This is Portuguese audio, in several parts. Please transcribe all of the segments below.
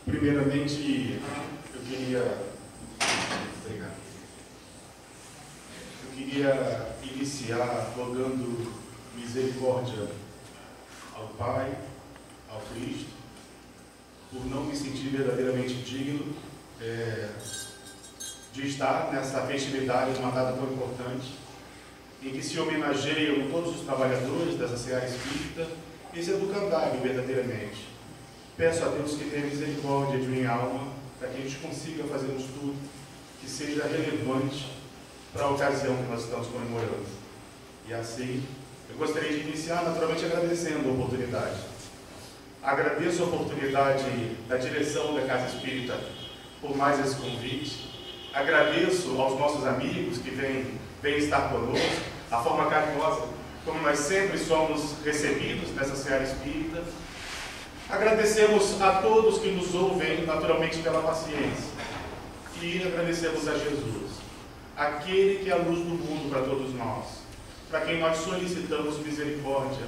Primeiramente, eu queria iniciar rogando misericórdia ao Pai, ao Cristo, por não me sentir verdadeiramente digno de estar nessa festividade, uma data tão importante, em que se homenageiam todos os trabalhadores dessa Seara Espírita e se educandário verdadeiramente. Peço a Deus que tenha misericórdia de minha alma, para que a gente consiga fazer um estudo que seja relevante para a ocasião que nós estamos comemorando. E assim, eu gostaria de iniciar naturalmente agradecendo a oportunidade. Agradeço a oportunidade da direção da Casa Espírita por mais esse convite. Agradeço aos nossos amigos que vêm estar conosco, a forma carinhosa como nós sempre somos recebidos nessa Seara Espírita. Agradecemos a todos que nos ouvem, naturalmente pela paciência. E agradecemos a Jesus, aquele que é a luz do mundo para todos nós, para quem nós solicitamos misericórdia,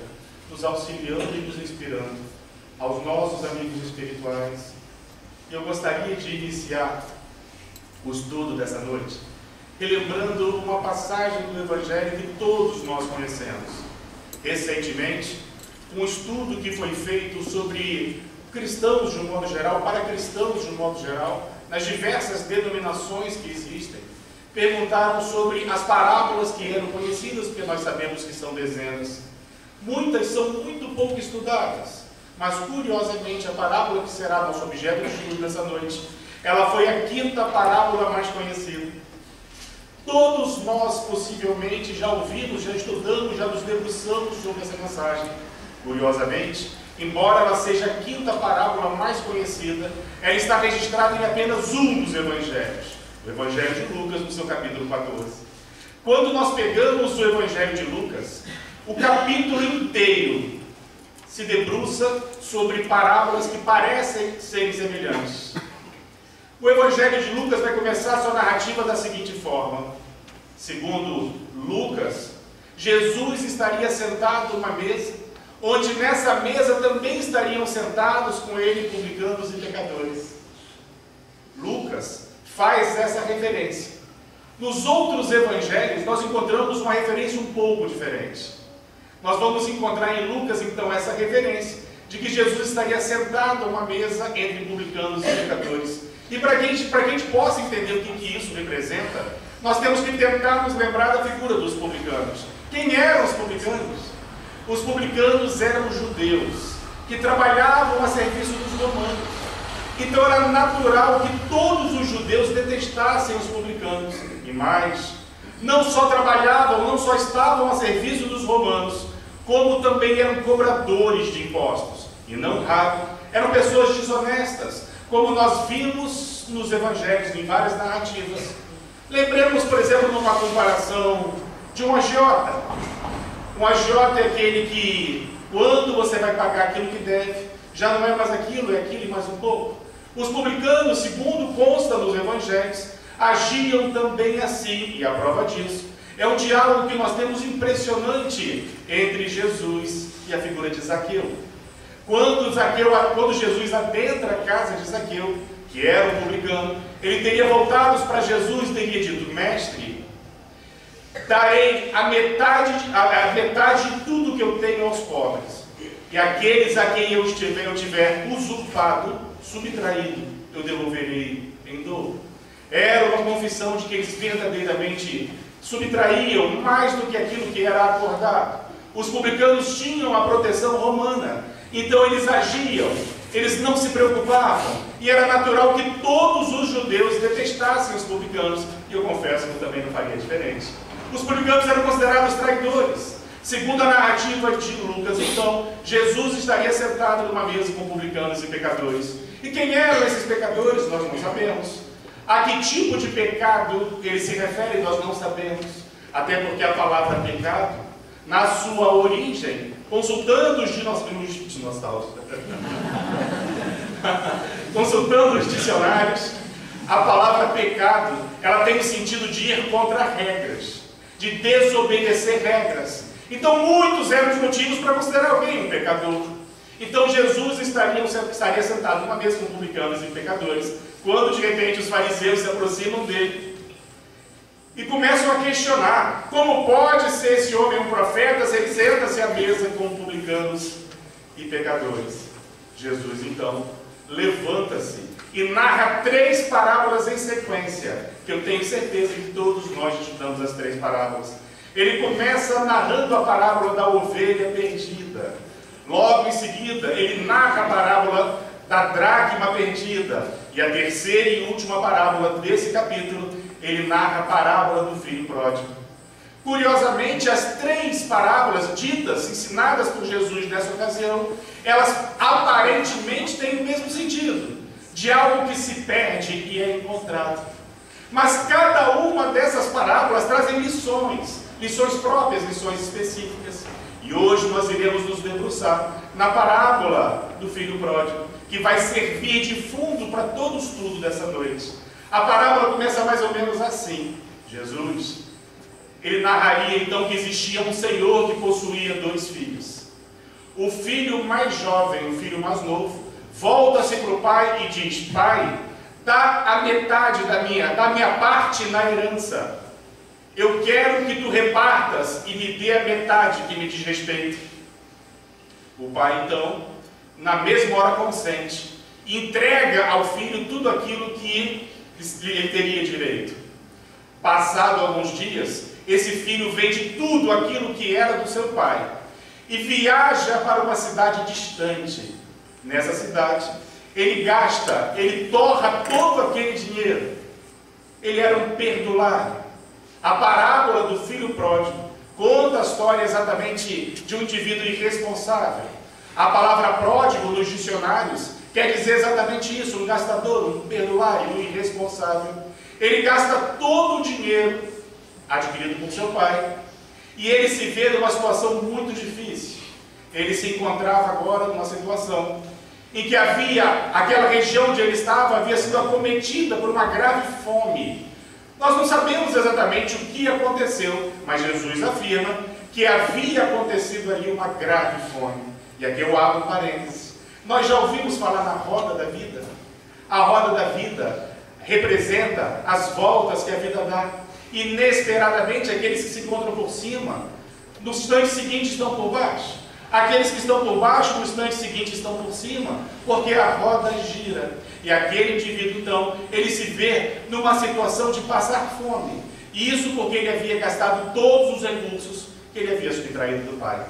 nos auxiliando e nos inspirando, aos nossos amigos espirituais. Eu gostaria de iniciar o estudo dessa noite, relembrando uma passagem do Evangelho que todos nós conhecemos. Recentemente, um estudo que foi feito sobre cristãos de um modo geral, para cristãos de um modo geral, nas diversas denominações que existem, perguntaram sobre as parábolas que eram conhecidas, porque nós sabemos que são dezenas. Muitas são muito pouco estudadas, mas curiosamente a parábola que será nosso objeto de estudo nessa noite, ela foi a quinta parábola mais conhecida. Todos nós possivelmente já ouvimos, já estudamos, já nos debruçamos sobre essa mensagem. Curiosamente, embora ela seja a quinta parábola mais conhecida, ela está registrada em apenas um dos evangelhos, o Evangelho de Lucas, no seu capítulo 14. Quando nós pegamos o Evangelho de Lucas, o capítulo inteiro se debruça sobre parábolas que parecem serem semelhantes. O Evangelho de Lucas vai começar sua narrativa da seguinte forma: segundo Lucas, Jesus estaria sentado numa mesa, onde nessa mesa também estariam sentados com ele publicanos e pecadores. Lucas faz essa referência. Nos outros evangelhos nós encontramos uma referência um pouco diferente. Nós vamos encontrar em Lucas então essa referência de que Jesus estaria sentado a uma mesa entre publicanos e pecadores. E para que a gente possa entender o que isso representa, nós temos que tentar nos lembrar da figura dos publicanos. Quem eram os publicanos? Os publicanos eram judeus que trabalhavam a serviço dos romanos. Então era natural que todos os judeus detestassem os publicanos. E mais, não só trabalhavam, não só estavam a serviço dos romanos, como também eram cobradores de impostos. E não raro, eram pessoas desonestas, como nós vimos nos evangelhos, em várias narrativas. Lembremos, por exemplo, numa comparação de um agiota. Um agiota é aquele que, quando você vai pagar aquilo que deve, já não é mais aquilo, é aquilo e mais um pouco. Os publicanos, segundo consta nos evangelhos, agiam também assim, e a prova disso é um diálogo que nós temos impressionante entre Jesus e a figura de Zaqueu. Quando Jesus adentra a casa de Zaqueu, que era um publicano, ele teria voltado para Jesus e teria dito: mestre, darei a metade de tudo que eu tenho aos pobres, e aqueles a quem eu tiver usurpado, subtraído, eu devolverei em dobro. Era uma confissão de que eles verdadeiramente subtraíam mais do que aquilo que era acordado. Os publicanos tinham a proteção romana, então eles agiam, eles não se preocupavam, e era natural que todos os judeus detestassem os publicanos, e eu confesso que eu também não faria diferente. Os publicanos eram considerados traidores. Segundo a narrativa de Lucas, então, Jesus estaria sentado numa mesa com publicanos e pecadores. E quem eram esses pecadores? Nós não sabemos. A que tipo de pecado ele se refere? Nós não sabemos. Até porque a palavra pecado, na sua origem, consultando os consultando os dicionários, a palavra pecado, ela tem o sentido de ir contra regras, de desobedecer regras. Então muitos eram os motivos para considerar alguém um pecador. Então Jesus estaria sentado numa mesa com publicanos e pecadores, quando de repente os fariseus se aproximam dele e começam a questionar: como pode ser esse homem um profeta se ele senta-se à mesa com publicanos e pecadores? Jesus então levanta-se e narra 3 parábolas em sequência, que eu tenho certeza que todos nós estudamos as 3 parábolas. Ele começa narrando a parábola da ovelha perdida. Logo em seguida, ele narra a parábola da dracma perdida. E a terceira e última parábola desse capítulo, ele narra a parábola do filho pródigo. Curiosamente, as 3 parábolas ditas, ensinadas por Jesus nessa ocasião, elas aparentemente têm o mesmo sentido, de algo que se perde e é encontrado. Mas cada uma dessas parábolas trazem lições próprias, lições específicas. E hoje nós iremos nos debruçar na parábola do filho pródigo, que vai servir de fundo para todo o estudo dessa noite. A parábola começa mais ou menos assim. Jesus, ele narraria então que existia um senhor que possuía 2 filhos. O filho mais jovem, o filho mais novo, volta-se para o pai e diz: pai, dá a metade da minha parte na herança. Eu quero que tu repartas e me dê a metade que me diz respeito. O pai então, na mesma hora consente, entrega ao filho tudo aquilo que ele teria direito. Passado alguns dias, esse filho vende tudo aquilo que era do seu pai e viaja para uma cidade distante. Nessa cidade, ele torra todo aquele dinheiro. Ele era um perdulário. A parábola do filho pródigo conta a história exatamente de um indivíduo irresponsável. A palavra pródigo nos dicionários quer dizer exatamente isso: um gastador, um perdulário, um irresponsável. Ele gasta todo o dinheiro adquirido por seu pai e ele se vê numa situação muito difícil. Ele se encontrava agora numa situação em que aquela região onde ele estava havia sido acometida por uma grave fome. Nós não sabemos exatamente o que aconteceu, mas Jesus afirma que havia acontecido ali uma grave fome. E aqui eu abro um parênteses. Nós já ouvimos falar na roda da vida? A roda da vida representa as voltas que a vida dá. Inesperadamente, aqueles que se encontram por cima, no instante seguinte estão por baixo. Aqueles que estão por baixo, no instante seguinte estão por cima, porque a roda gira. E aquele indivíduo, então, ele se vê numa situação de passar fome. E isso porque ele havia gastado todos os recursos que ele havia subtraído do pai.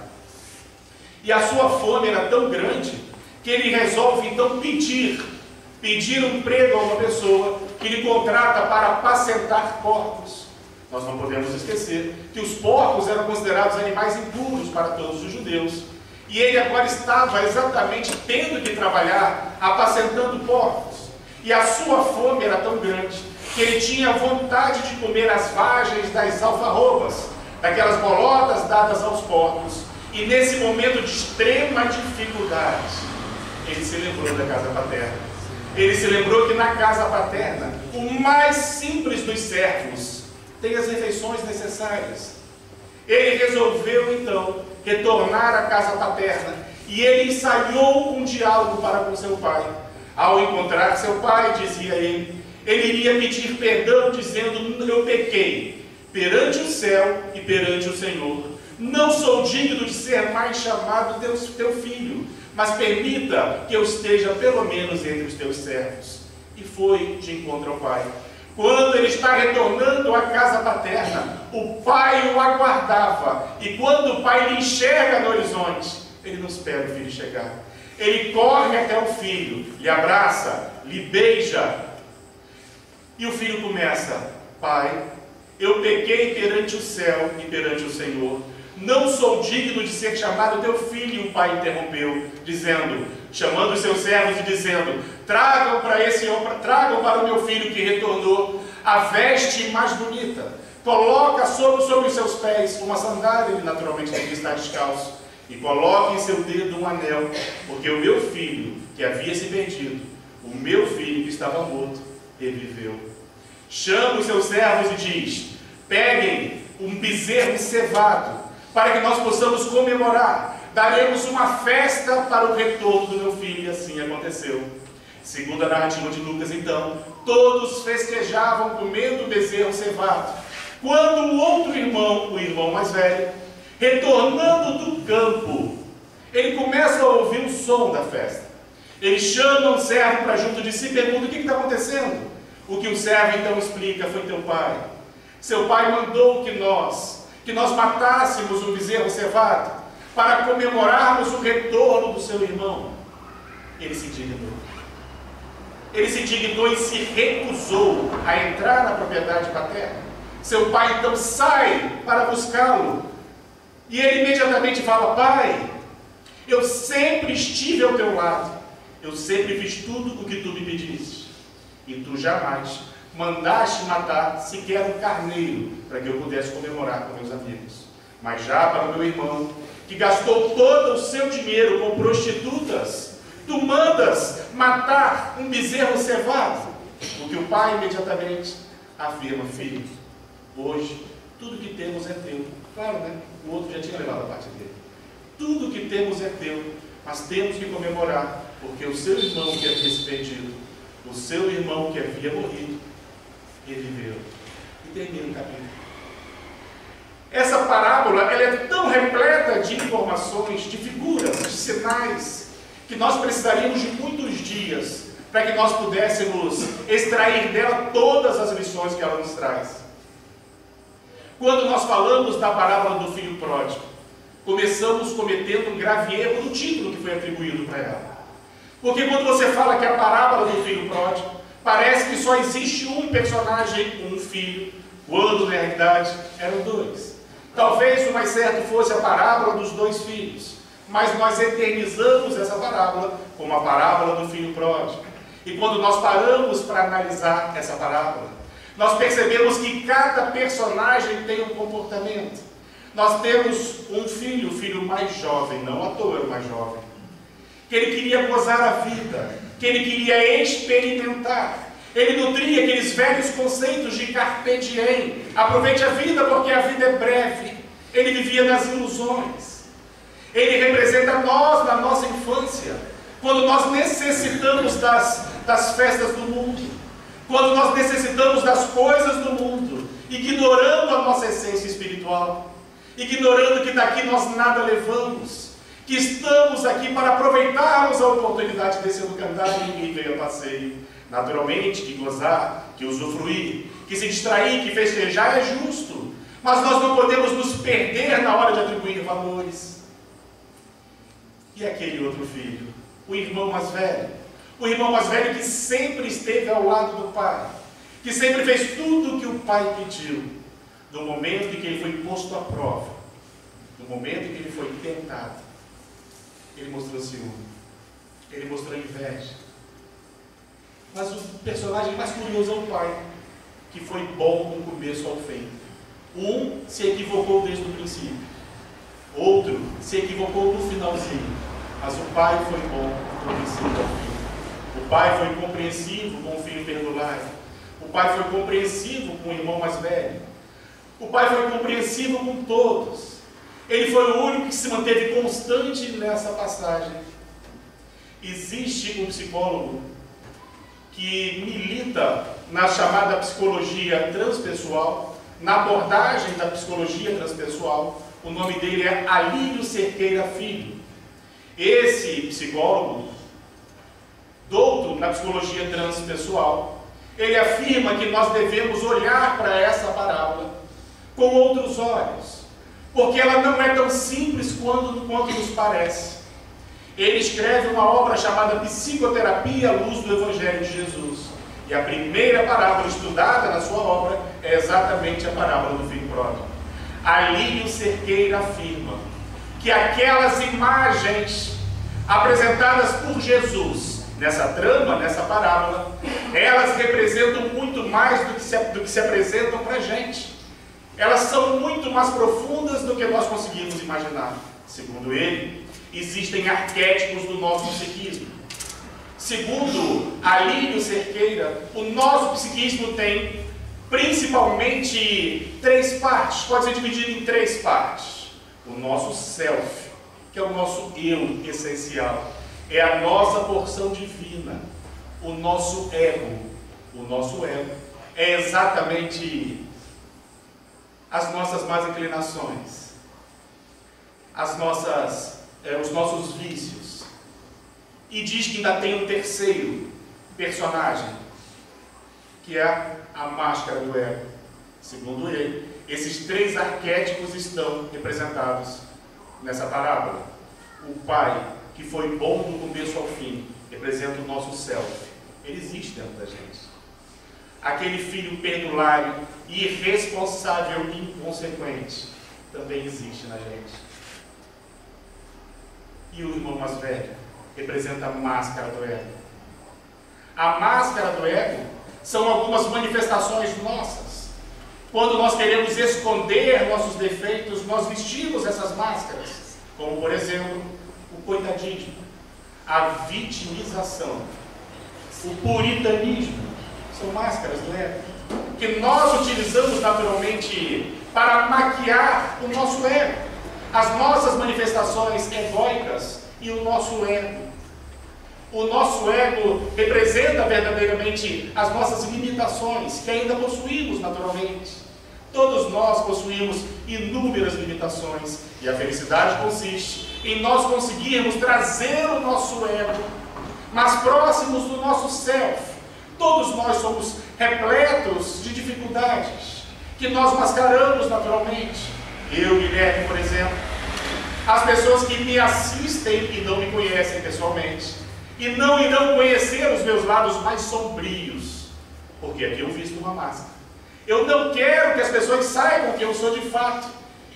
E a sua fome era tão grande que ele resolve, então, pedir um emprego a uma pessoa que lhe contrata para apacentar porcos. Nós não podemos esquecer que os porcos eram considerados animais impuros para todos os judeus. E ele agora estava exatamente tendo que trabalhar apacentando porcos. E a sua fome era tão grande que ele tinha vontade de comer as vagens das alfarrobas, daquelas bolotas dadas aos porcos. E nesse momento de extrema dificuldade, ele se lembrou da casa paterna. Ele se lembrou que na casa paterna, o mais simples dos servos tem as refeições necessárias. Ele resolveu então retornar à casa paterna e ele ensaiou um diálogo para com seu pai. Ao encontrar seu pai, dizia ele iria pedir perdão dizendo: eu pequei perante o céu e perante o Senhor. Não sou digno de ser mais chamado teu filho, mas permita que eu esteja pelo menos entre os teus servos. E foi de encontro ao pai. Quando ele está retornando à casa paterna, o pai o aguardava. E quando o pai lhe enxerga no horizonte, ele não espera o filho chegar. Ele corre até o filho, lhe abraça, lhe beija. E o filho começa: pai, eu pequei perante o céu e perante o Senhor. Não sou digno de ser chamado teu filho. O pai interrompeu, chamando os seus servos e dizendo: tragam para o meu filho que retornou a veste mais bonita, coloca sobre os seus pés uma sandália, ele naturalmente devia estar descalço, e coloque em seu dedo um anel, porque o meu filho que havia se perdido, o meu filho que estava morto, ele viveu. Chama os seus servos e diz: peguem um bezerro cevado, para que nós possamos comemorar. Daremos uma festa para o retorno do meu filho, e assim aconteceu. Segundo a narrativa de Lucas, então, todos festejavam comendo o bezerro cevado. Quando o outro irmão, o irmão mais velho, retornando do campo, ele começa a ouvir o som da festa. Ele chama um servo para junto de si e pergunta: o que está acontecendo? O que o servo então explica: foi teu pai. Seu pai mandou que nós matássemos um bezerro cevado para comemorarmos o retorno do seu irmão. Ele se indignou. Ele se indignou e se recusou a entrar na propriedade paterna. Seu pai então sai para buscá-lo. E ele imediatamente fala: pai, eu sempre estive ao teu lado. Eu sempre fiz tudo o que tu me pediste. E tu jamais mandaste matar sequer um carneiro para que eu pudesse comemorar com meus amigos. Mas já para o meu irmão, que gastou todo o seu dinheiro com prostitutas, tu mandas matar um bezerro cevado. O que o pai imediatamente afirma: filho, hoje tudo que temos é teu. Claro, né? O outro já tinha levado a parte dele. Tudo que temos é teu, mas temos que comemorar, porque o seu irmão que havia se perdido, o seu irmão que havia morrido, reviveu. E termina o capítulo. Essa parábola, ela é tão repleta de informações, de figuras, de sinais, que nós precisaríamos de muitos dias para que nós pudéssemos extrair dela todas as lições que ela nos traz. Quando nós falamos da parábola do filho pródigo, começamos cometendo um grave erro no título que foi atribuído para ela. Porque quando você fala que a parábola do filho pródigo, parece que só existe um personagem, um filho, quando na realidade eram dois. Talvez o mais certo fosse a parábola dos dois filhos, mas nós eternizamos essa parábola como a parábola do filho pródigo. E quando nós paramos para analisar essa parábola, nós percebemos que cada personagem tem um comportamento. Nós temos um filho, o filho mais jovem, não à toa é o mais jovem, que ele queria gozar a vida, que ele queria experimentar. Ele nutria aqueles velhos conceitos de carpe diem, aproveite a vida porque a vida é breve. Ele vivia nas ilusões. Ele representa nós na nossa infância, quando nós necessitamos das festas do mundo, quando nós necessitamos das coisas do mundo, ignorando a nossa essência espiritual, ignorando que daqui nós nada levamos, que estamos aqui para aproveitarmos a oportunidade desse educandário e ninguém veio a passeio. Naturalmente, que gozar, que usufruir, que se distrair, que festejar é justo, mas nós não podemos nos perder na hora de atribuir valores. E aquele outro filho, o irmão mais velho que sempre esteve ao lado do pai, que sempre fez tudo o que o pai pediu, no momento em que ele foi posto à prova, no momento em que ele foi tentado, ele mostrou ciúme, ele mostrou inveja. Mas o personagem mais curioso é o pai, que foi bom do começo ao fim. Um se equivocou desde o princípio, outro se equivocou no finalzinho, mas o pai foi bom do princípio ao fim. O pai foi compreensivo com o filho perdulário. O pai foi compreensivo com o irmão mais velho. O pai foi compreensivo com todos. Ele foi o único que se manteve constante nessa passagem. Existe um psicólogo que milita na chamada psicologia transpessoal, na abordagem da psicologia transpessoal. O nome dele é Alírio Cerqueira Filho. Esse psicólogo, douto na psicologia transpessoal, ele afirma que nós devemos olhar para essa parábola com outros olhos, porque ela não é tão simples quanto nos parece. Ele escreve uma obra chamada Psicoterapia à Luz do Evangelho de Jesus. E a primeira parábola estudada na sua obra é exatamente a parábola do filho pródigo. Alírio Cerqueira afirma que aquelas imagens apresentadas por Jesus nessa trama, nessa parábola, elas representam muito mais do que se apresentam para a gente. Elas são muito mais profundas do que nós conseguimos imaginar. Segundo ele, existem arquétipos do nosso psiquismo. Segundo Alírio Cerqueira, o nosso psiquismo tem principalmente três partes, pode ser dividido em três partes. o nosso self, que é o nosso eu essencial, é a nossa porção divina, o nosso ego. O nosso ego é exatamente as nossas más inclinações, os nossos vícios. E diz que ainda tem um terceiro personagem, que é a máscara do ego. Segundo ele, esses três arquétipos estão representados nessa parábola. O pai, que foi bom do começo ao fim, representa o nosso self. Ele existe dentro da gente. Aquele filho perdulário, irresponsável e inconsequente, também existe na gente. E o irmão mais velho representa a máscara do ego. A máscara do ego são algumas manifestações nossas. Quando nós queremos esconder nossos defeitos, nós vestimos essas máscaras, como por exemplo, o coitadismo, a vitimização, o puritanismo. São máscaras do ego, que nós utilizamos naturalmente para maquiar o nosso ego, as nossas manifestações egóicas e o nosso ego. O nosso ego representa verdadeiramente as nossas limitações, que ainda possuímos naturalmente. Todos nós possuímos inúmeras limitações, e a felicidade consiste em nós conseguirmos trazer o nosso ego mais próximos do nosso self. Todos nós somos repletos de dificuldades, que nós mascaramos naturalmente. Eu, Guilherme, por exemplo, as pessoas que me assistem e não me conhecem pessoalmente, e não irão conhecer os meus lados mais sombrios, porque aqui eu visto uma máscara. Eu não quero que as pessoas saibam quem eu sou de fato,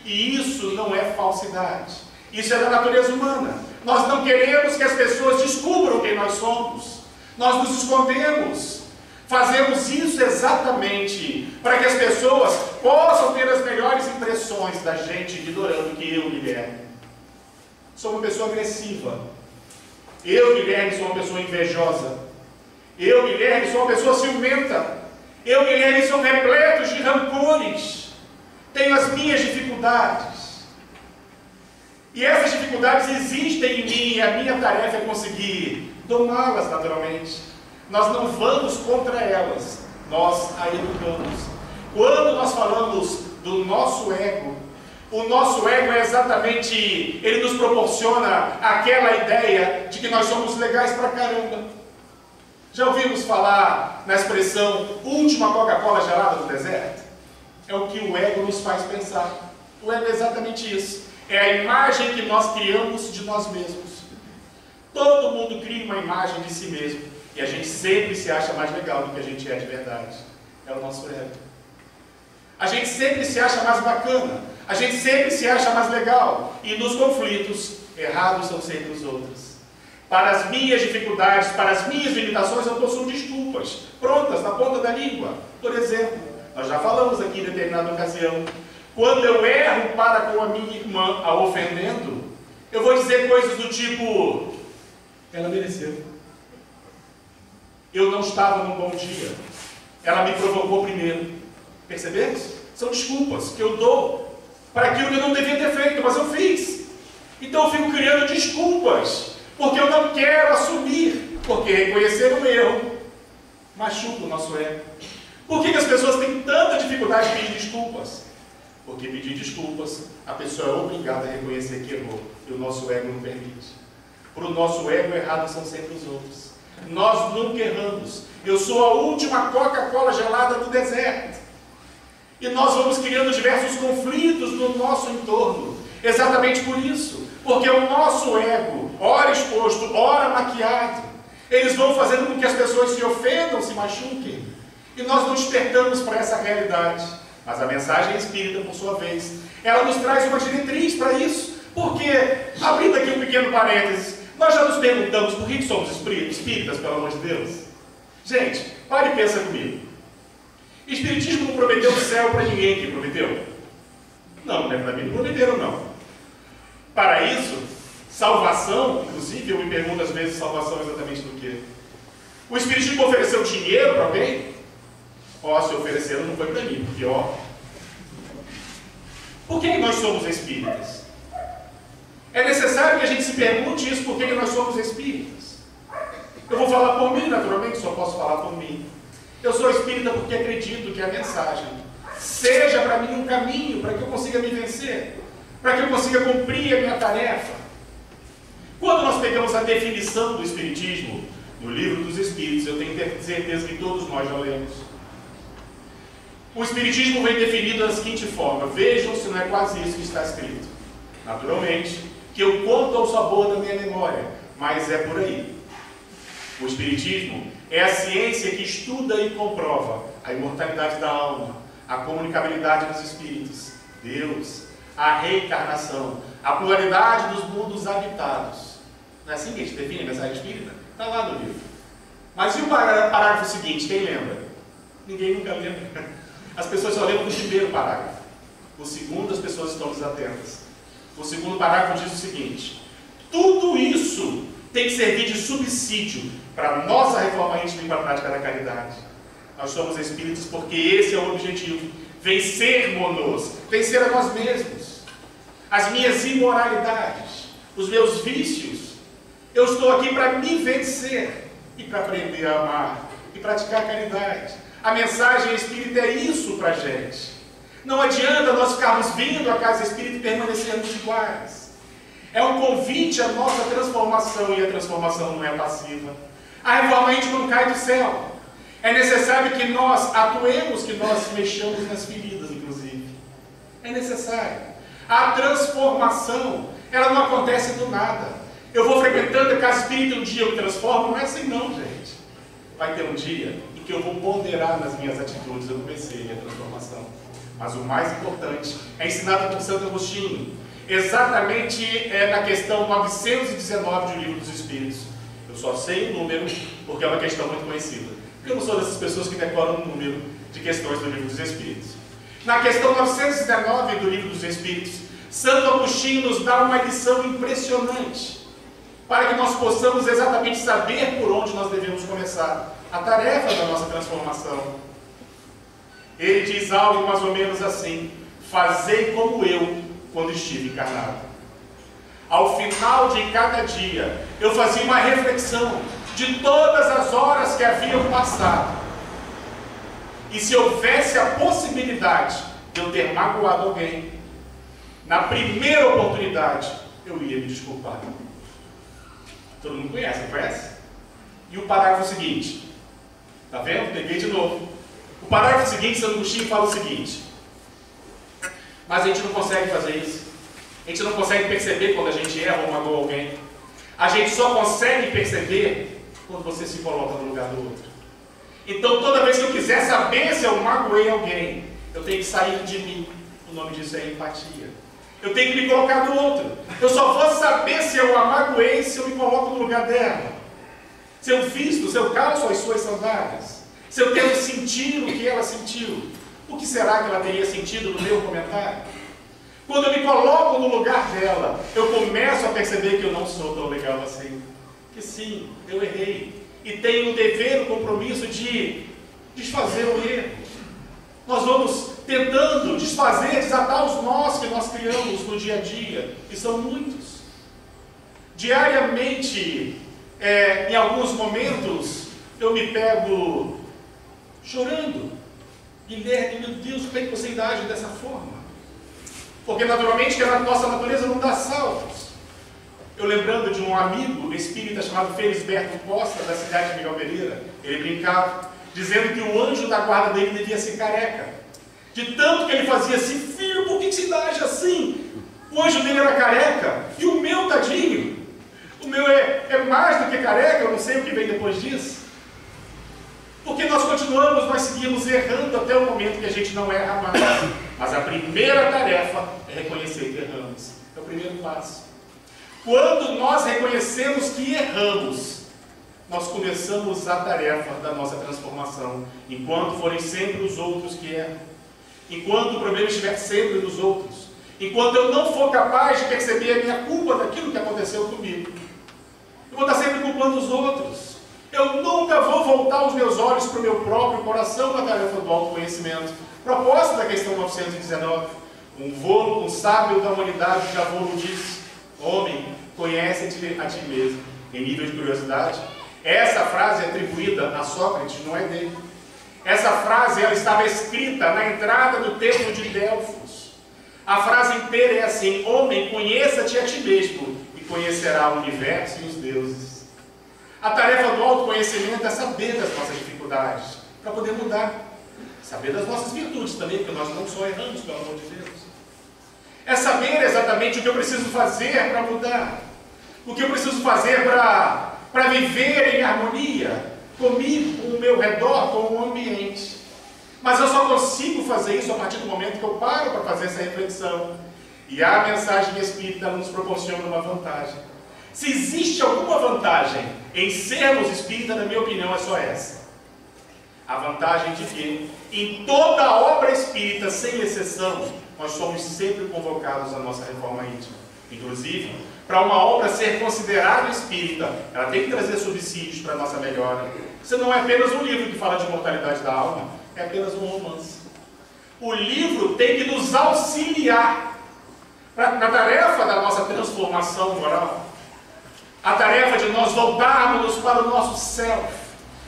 e isso não é falsidade, isso é da natureza humana. Nós não queremos que as pessoas descubram quem nós somos. Nós nos escondemos, fazemos isso exatamente para que as pessoas possam ter as melhores impressões da gente, ignorando que eu, Guilherme, sou uma pessoa agressiva. Eu, Guilherme, sou uma pessoa invejosa. Eu, Guilherme, sou uma pessoa ciumenta. Eu, Guilherme, sou repleto de rancores. Tenho as minhas dificuldades. E essas dificuldades existem em mim, e a minha tarefa é conseguir domá-las naturalmente. Nós não vamos contra elas, nós a educamos. Quando nós falamos do nosso ego, o nosso ego é exatamente, ele nos proporciona aquela ideia de que nós somos legais pra caramba. Já ouvimos falar na expressão última Coca-Cola gelada do deserto? É o que o ego nos faz pensar. O ego é exatamente isso. É a imagem que nós criamos de nós mesmos. Todo mundo cria uma imagem de si mesmo. E a gente sempre se acha mais legal do que a gente é de verdade. É o nosso ego. A gente sempre se acha mais bacana. A gente sempre se acha mais legal. E nos conflitos, errados são sempre os outros. Para as minhas dificuldades, para as minhas limitações, eu possuo desculpas prontas na ponta da língua. Por exemplo, nós já falamos aqui em determinada ocasião, quando eu erro para com a minha irmã a ofendendo, eu vou dizer coisas do tipo: ela mereceu. Eu não estava num bom dia. Ela me provocou primeiro. Percebemos? São desculpas que eu dou para aquilo que eu não devia ter feito, mas eu fiz. Então eu fico criando desculpas, porque eu não quero assumir, porque reconhecer um erro machuca o nosso ego. Por que as pessoas têm tanta dificuldade de pedir desculpas? Porque pedir desculpas, a pessoa é obrigada a reconhecer que errou, e o nosso ego não permite. Para o nosso ego, errados são sempre os outros. Nós nunca erramos. Eu sou a última Coca-Cola gelada do deserto. E nós vamos criando diversos conflitos no nosso entorno. Exatamente por isso. Porque o nosso ego, ora exposto, ora maquiado, eles vão fazendo com que as pessoas se ofendam, se machuquem. E nós não despertamos para essa realidade. Mas a mensagem espírita, por sua vez, ela nos traz uma diretriz para isso. Porque, abrindo aqui um pequeno parênteses, nós já nos perguntamos por que somos espíritas, pelo amor de Deus. Gente, pare e pensa comigo. Espiritismo não prometeu o céu para ninguém que prometeu? Não, né? Para mim não prometeram, não. Para isso, salvação, inclusive, eu me pergunto às vezes, salvação exatamente do quê? O Espiritismo ofereceu dinheiro para alguém? Ó, se ofereceram não foi para mim, porque ó. Por que nós somos espíritas? pergunte isso, por que nós somos espíritas. Eu vou falar por mim, naturalmente, só posso falar por mim. Eu sou espírita porque acredito que a mensagem seja para mim um caminho para que eu consiga me vencer, para que eu consiga cumprir a minha tarefa. Quando nós pegamos a definição do Espiritismo no Livro dos Espíritos, eu tenho certeza que todos nós já lemos. O Espiritismo vem definido da seguinte forma: vejam se não é quase isso que está escrito. Naturalmente, que eu conto ao sabor da minha memória, mas é por aí. O Espiritismo é a ciência que estuda e comprova a imortalidade da alma, a comunicabilidade dos espíritos, Deus, a reencarnação, a pluralidade dos mundos habitados. Não é assim que a gente define a mensagem espírita? Está lá no livro. Mas e o parágrafo seguinte, quem lembra? Ninguém nunca lembra. As pessoas só lembram do primeiro parágrafo. O segundo, as pessoas estão desatentas. O segundo parágrafo diz o seguinte: tudo isso tem que servir de subsídio para a nossa reforma íntima e para a prática da caridade. Nós somos espíritos porque esse é o objetivo: vencermos-nos, vencer a nós mesmos, as minhas imoralidades, os meus vícios. Eu estou aqui para me vencer e para aprender a amar e praticar a caridade. A mensagem espírita é isso para a gente. Não adianta nós ficarmos vindo à casa espírita e permanecermos iguais. É um convite à nossa transformação, e a transformação não é passiva. A reforma íntima não cai do céu. É necessário que nós atuemos, que nós mexamos nas feridas, inclusive. É necessário. A transformação, ela não acontece do nada. Eu vou frequentando a casa espírita, um dia eu me transformo. Não é assim não, gente. Vai ter um dia em que eu vou ponderar nas minhas atitudes. Eu comecei a minha transformação. Mas o mais importante é ensinado por Santo Agostinho, exatamente na questão 919 do Livro dos Espíritos. Eu só sei o número porque é uma questão muito conhecida. Eu não sou dessas pessoas que decoram o número de questões do Livro dos Espíritos. Na questão 919 do Livro dos Espíritos, Santo Agostinho nos dá uma lição impressionante para que nós possamos exatamente saber por onde nós devemos começar a tarefa da nossa transformação. Ele diz algo mais ou menos assim: fazei como eu quando estive encarnado. Ao final de cada dia, eu fazia uma reflexão de todas as horas que haviam passado. E se houvesse a possibilidade de eu ter magoado alguém, na primeira oportunidade, eu ia me desculpar. Todo mundo conhece, não conhece? E o parágrafo seguinte, está vendo? Peguei de novo. O parágrafo seguinte, Santo Agostinho fala o seguinte: mas a gente não consegue fazer isso. A gente não consegue perceber quando a gente erra ou magoa alguém. A gente só consegue perceber quando você se coloca no lugar do outro. Então, toda vez que eu quiser saber se eu magoei alguém, eu tenho que sair de mim. O nome disso é empatia. Eu tenho que me colocar no outro. Eu só vou saber se eu a magoei se eu me coloco no lugar dela. Se eu visto, se eu calço as suas sandálias. Se eu tento sentir o que ela sentiu. O que será que ela teria sentido no meu comentário? Quando eu me coloco no lugar dela, eu começo a perceber que eu não sou tão legal assim. Que sim, eu errei. E tenho o dever, o compromisso de desfazer o erro. Nós vamos tentando desfazer, desatar os nós que nós criamos no dia a dia, que são muitos. Diariamente, em alguns momentos, eu me pego chorando. Guilherme, meu Deus, como é que você ainda age dessa forma? Porque naturalmente que a nossa natureza não dá saltos. Eu lembrando de um amigo espírita chamado Felisberto Costa, da cidade de Miguel Pereira, ele brincava, dizendo que o anjo da guarda dele devia ser careca. De tanto que ele fazia assim: filho, por que você age assim? O anjo dele era careca, e o meu, tadinho, o meu é mais do que careca, eu não sei o que vem depois disso. Porque nós continuamos, nós seguimos errando até o momento que a gente não erra mais. Mas a primeira tarefa é reconhecer que erramos. É o primeiro passo. Quando nós reconhecemos que erramos, nós começamos a tarefa da nossa transformação. Enquanto forem sempre os outros que erram. Enquanto o problema estiver sempre nos outros. Enquanto eu não for capaz de perceber a minha culpa daquilo que aconteceu comigo. Eu vou estar sempre culpando os outros. Eu nunca vou voltar os meus olhos para o meu próprio coração na tarefa do autoconhecimento. Propósito da questão 919. Um sábio da humanidade, Cavour, disse: homem, conhece-te a ti mesmo. Em nível de curiosidade, essa frase é atribuída a Sócrates, não é dele. Essa frase ela estava escrita na entrada do templo de Delfos. A frase inteira é assim: homem, conheça-te a ti mesmo e conhecerá o universo e os deuses. A tarefa do autoconhecimento é saber das nossas dificuldades, para poder mudar. Saber das nossas virtudes também, porque nós não só erramos, pelo amor de Deus. É saber exatamente o que eu preciso fazer para mudar. O que eu preciso fazer para viver em harmonia comigo, com o meu redor, com o ambiente. Mas eu só consigo fazer isso a partir do momento que eu paro para fazer essa reflexão. E a mensagem espírita nos proporciona uma vantagem. Se existe alguma vantagem em sermos espírita, na minha opinião, é só essa. A vantagem de que, em toda a obra espírita, sem exceção, nós somos sempre convocados à nossa reforma íntima. Inclusive, para uma obra ser considerada espírita, ela tem que trazer subsídios para a nossa melhora. Isso não é apenas um livro que fala de imortalidade da alma, é apenas um romance. O livro tem que nos auxiliar na tarefa da nossa transformação moral. A tarefa de nós voltarmos para o nosso self,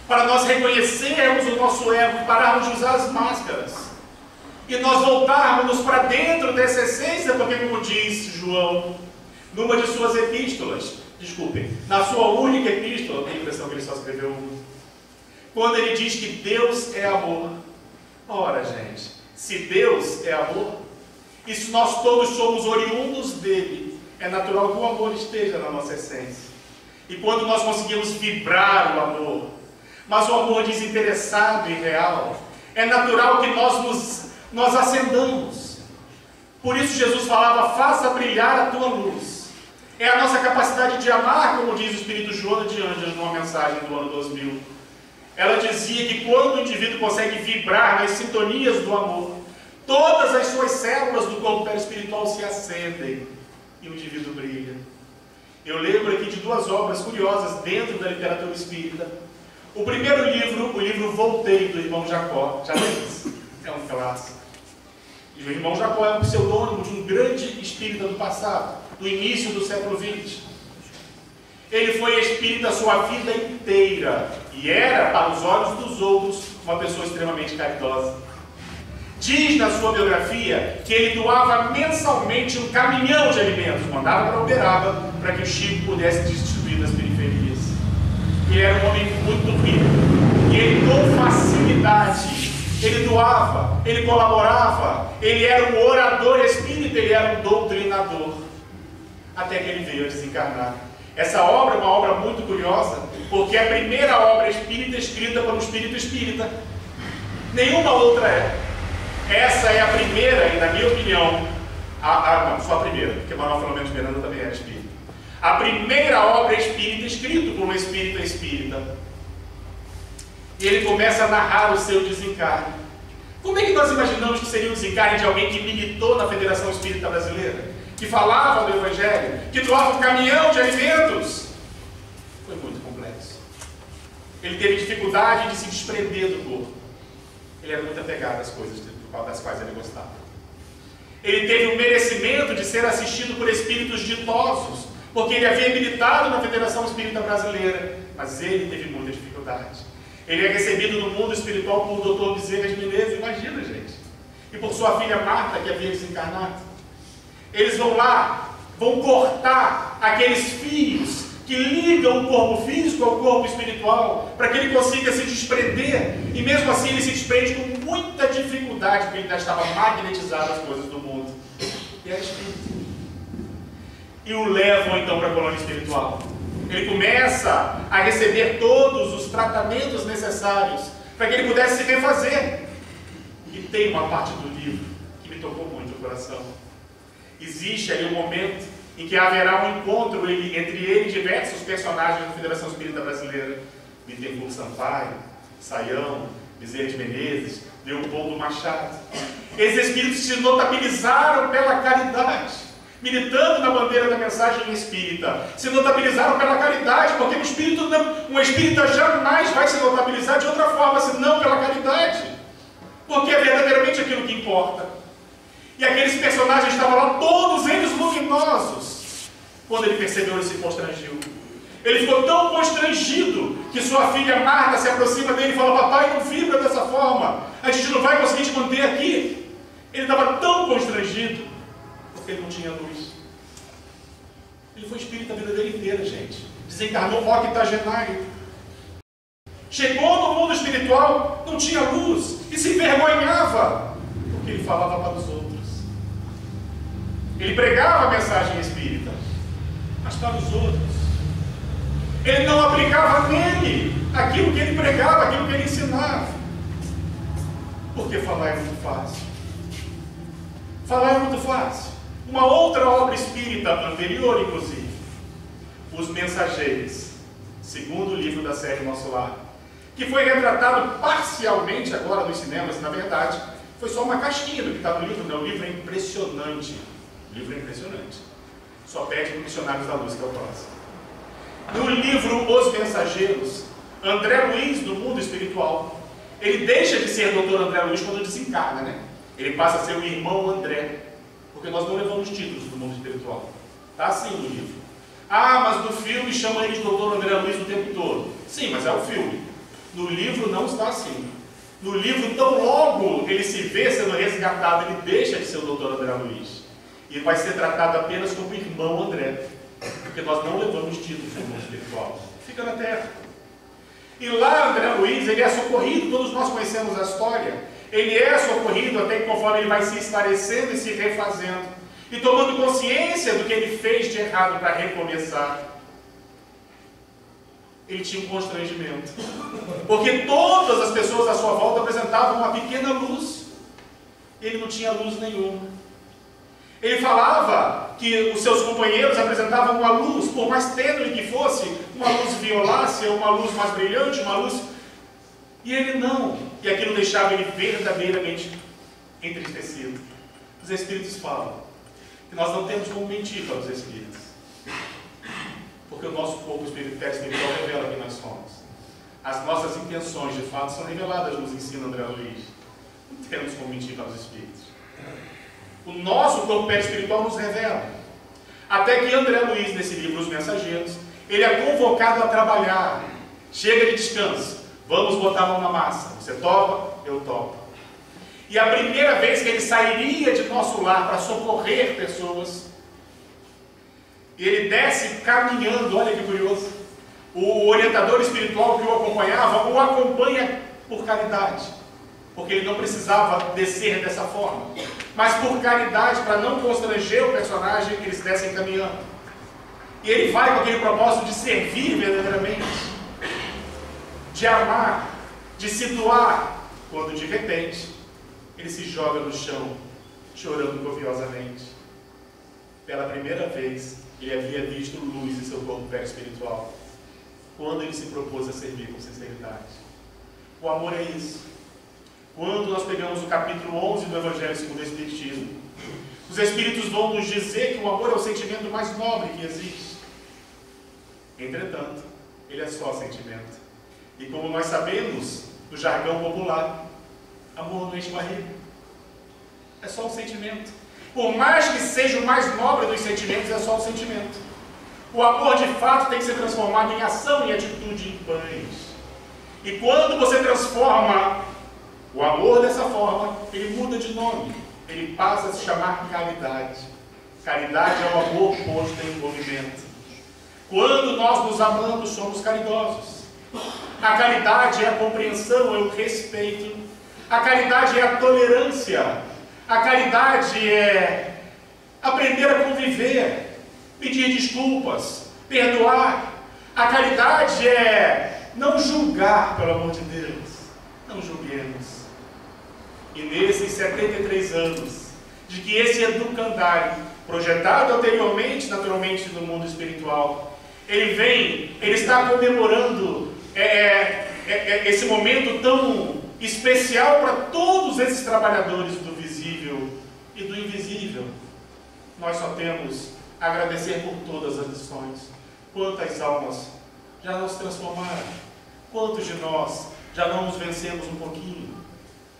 para nós reconhecermos o nosso ego e pararmos de usar as máscaras. E nós voltarmos para dentro dessa essência, porque, como diz João, numa de suas epístolas, na sua única epístola, tenho a impressão que ele só escreveu uma, quando ele diz que Deus é amor. Ora, gente, se Deus é amor, e se nós todos somos oriundos dele, é natural que o amor esteja na nossa essência. E quando nós conseguimos vibrar o amor, mas o amor desinteressado e real, é natural que nós acendamos. Por isso Jesus falava: faça brilhar a tua luz. É a nossa capacidade de amar, como diz o Espírito Joana de Ângeles numa mensagem do ano 2000. Ela dizia que quando o indivíduo consegue vibrar nas sintonias do amor, todas as suas células do corpo perispiritual se acendem e o indivíduo brilha. Eu lembro aqui de duas obras curiosas dentro da literatura espírita. O primeiro livro, o livro Voltei, do irmão Jacó. Já lembra? É um clássico. E o irmão Jacó é um pseudônimo de um grande espírita do passado, do início do século XX. Ele foi espírita a sua vida inteira e era, para os olhos dos outros, uma pessoa extremamente caridosa. Diz na sua biografia que ele doava mensalmente um caminhão de alimentos, mandava para Uberaba, para que o Chico pudesse distribuir nas periferias. Ele era um homem muito rico e ele, com facilidade, ele doava, ele colaborava, ele era um orador espírita, ele era um doutrinador, até que ele veio a desencarnar. Essa obra é uma obra muito curiosa, porque é a primeira obra espírita escrita por um espírito espírita. Nenhuma outra é. Essa é a primeira, e na minha opinião, não, só a primeira, porque Manuel Filomeno de Miranda também era espírita. A primeira obra espírita escrita por um espírita espírita. E ele começa a narrar o seu desencarne. Como é que nós imaginamos que seria o desencarne de alguém que militou na Federação Espírita Brasileira? Que falava do Evangelho? Que doava um caminhão de alimentos? Foi muito complexo. Ele teve dificuldade de se desprender do corpo. Ele era muito apegado às coisas das quais ele gostava. Ele teve o merecimento de ser assistido por espíritos ditosos, porque ele havia militado na Federação Espírita Brasileira, mas ele teve muita dificuldade. Ele é recebido no mundo espiritual por Dr. Bezerra de Menezes, imagina, gente. E por sua filha Marta, que havia desencarnado. Eles vão lá, vão cortar aqueles fios que ligam o corpo físico ao corpo espiritual, para que ele consiga se desprender, e mesmo assim ele se desprende com muita dificuldade, porque ele já estava magnetizado às coisas do mundo. E é espírito. E o levam então para a colônia espiritual. Ele começa a receber todos os tratamentos necessários para que ele pudesse se refazer. E tem uma parte do livro que me tocou muito o coração. Existe ali um momento em que haverá um encontro entre ele e diversos personagens da Federação Espírita Brasileira. Bittencourt Sampaio, Saião, Bezerra de Menezes, Leopoldo Machado. Esses espíritos se notabilizaram pela caridade, militando na bandeira da mensagem espírita. Se notabilizaram pela caridade, porque um espírita jamais vai se notabilizar de outra forma, senão pela caridade. Porque é verdadeiramente aquilo que importa. E aqueles personagens estavam lá, todos eles luminosos, Quando ele percebeu, ele se constrangiu. Ele ficou tão constrangido que sua filha Marta se aproxima dele e fala: papai, não vibra dessa forma, a gente não vai conseguir te manter aqui. Ele estava tão constrangido porque ele não tinha luz. Ele foi espírita a vida dele inteira, gente. Desencarnou octogenário. Chegou no mundo espiritual, não tinha luz e se envergonhava porque ele falava para os outros. Ele pregava a mensagem espírita, mas para os outros. Ele não aplicava nele aquilo que ele pregava, aquilo que ele ensinava. Porque falar é muito fácil. Falar é muito fácil. Uma outra obra espírita anterior, inclusive, Os Mensageiros, segundo livro da série Nosso Lar, que foi retratado parcialmente agora nos cinemas, na verdade, foi só uma casquinha do que está no livro. Não, o livro é impressionante. O livro é impressionante. Só pede para Missionários da Luz, que é o próximo. No livro Os Mensageiros, André Luiz, do mundo espiritual, ele deixa de ser Dr. André Luiz quando desencarna, né? Ele passa a ser o irmão André, porque nós não levamos títulos do mundo espiritual. Está assim no livro. Ah, mas no filme chama ele de Dr. André Luiz o tempo todo. Sim, mas é o filme. No livro não está assim. No livro, tão logo ele se vê sendo resgatado, ele deixa de ser o Dr. André Luiz. E vai ser tratado apenas como irmão André. Porque nós não levamos títulos no mundo espiritual. Fica na terra. E lá, André Luiz, ele é socorrido, todos nós conhecemos a história. Ele é socorrido até que conforme ele vai se esclarecendo e se refazendo. E tomando consciência do que ele fez de errado para recomeçar. Ele tinha um constrangimento. Porque todas as pessoas à sua volta apresentavam uma pequena luz. Ele não tinha luz nenhuma. Ele falava que os seus companheiros apresentavam uma luz, por mais tênue que fosse, uma luz violácea, uma luz mais brilhante, uma luz... E ele não. E aquilo deixava ele verdadeiramente entristecido. Os Espíritos falam que nós não temos como mentir para os Espíritos. Porque o nosso corpo espiritual revela quem nós somos. As nossas intenções, de fato, são reveladas, nos ensina André Luiz. Não temos como mentir para os Espíritos. O nosso corpo espiritual nos revela. Até que André Luiz, nesse livro Os Mensageiros, ele é convocado a trabalhar. Chega de descanso. Vamos botar a mão na massa. Você topa? Eu topo. E a primeira vez que ele sairia de nosso lar para socorrer pessoas, ele desce caminhando, olha que curioso. O orientador espiritual que o acompanhava, o acompanha por caridade. Porque ele não precisava descer dessa forma. Mas por caridade, para não constranger o personagem, eles descem caminhando. E ele vai com aquele propósito de servir verdadeiramente, de amar, de se doar, quando de repente ele se joga no chão, chorando copiosamente. Pela primeira vez, ele havia visto luz em seu corpo espiritual, quando ele se propôs a servir com sinceridade. O amor é isso. Quando nós pegamos o capítulo 11 do Evangelho segundo o Espiritismo, os Espíritos vão nos dizer que o amor é o sentimento mais nobre que existe. Entretanto, ele é só sentimento. E como nós sabemos, do jargão popular, amor não enche barriga. É só um sentimento. Por mais que seja o mais nobre dos sentimentos, é só um sentimento. O amor, de fato, tem que ser transformado em ação, em atitude, em pães. E quando você transforma o amor dessa forma, ele muda de nome. Ele passa a se chamar caridade. Caridade é o amor posto em movimento. Quando nós nos amamos, somos caridosos. A caridade é a compreensão, é o respeito. A caridade é a tolerância. A caridade é aprender a conviver, pedir desculpas, perdoar. A caridade é não julgar, pelo amor de Deus. Não julguemos. E nesses 73 anos, de que esse educandário, projetado anteriormente, naturalmente, no mundo espiritual, ele está comemorando esse momento tão especial para todos esses trabalhadores do visível e do invisível. Nós só temos a agradecer por todas as lições. Quantas almas já não se transformaram? Quantos de nós já não nos vencemos um pouquinho?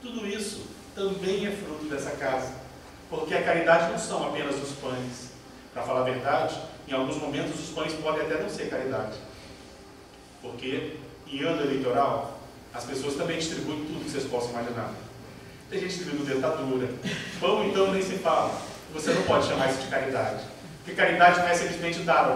Tudo isso também é fruto dessa casa. Porque a caridade não são apenas os pães. Para falar a verdade, Em alguns momentos os pães podem até não ser caridade. Porque em ano eleitoral, as pessoas também distribuem tudo que vocês possam imaginar. Tem gente distribuindo dentadura. Pão, então, nem se fala. Você não pode chamar isso de caridade. Porque caridade não é simplesmente dar